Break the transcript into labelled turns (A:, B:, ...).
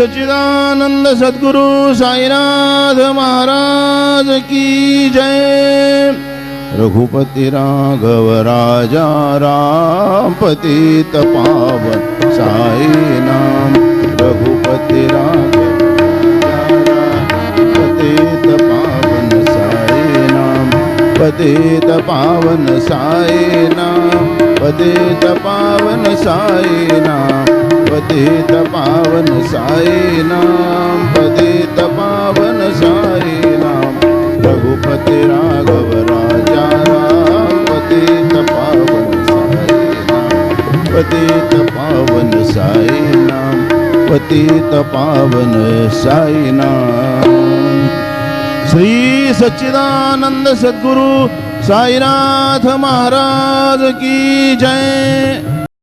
A: सच्चिदानंद सद्गुरु साईनाथ महाराज की जय। रघुपति राघव राजा राम पतित पावन साई नाम। रघुपति राघव पतित पावन साई नाम। पतित पावन साई नाम। पतित पावन साई नाम। पतित पावन साई नाम। पतित पावन साई नाम। रघुपति राघव राजा राम पतित पावन साई नाम। पतित पावन साई नाम। पतित पावन साई नाम। श्री सच्चिदानंद सद्गुरु साईनाथ महाराज की जय।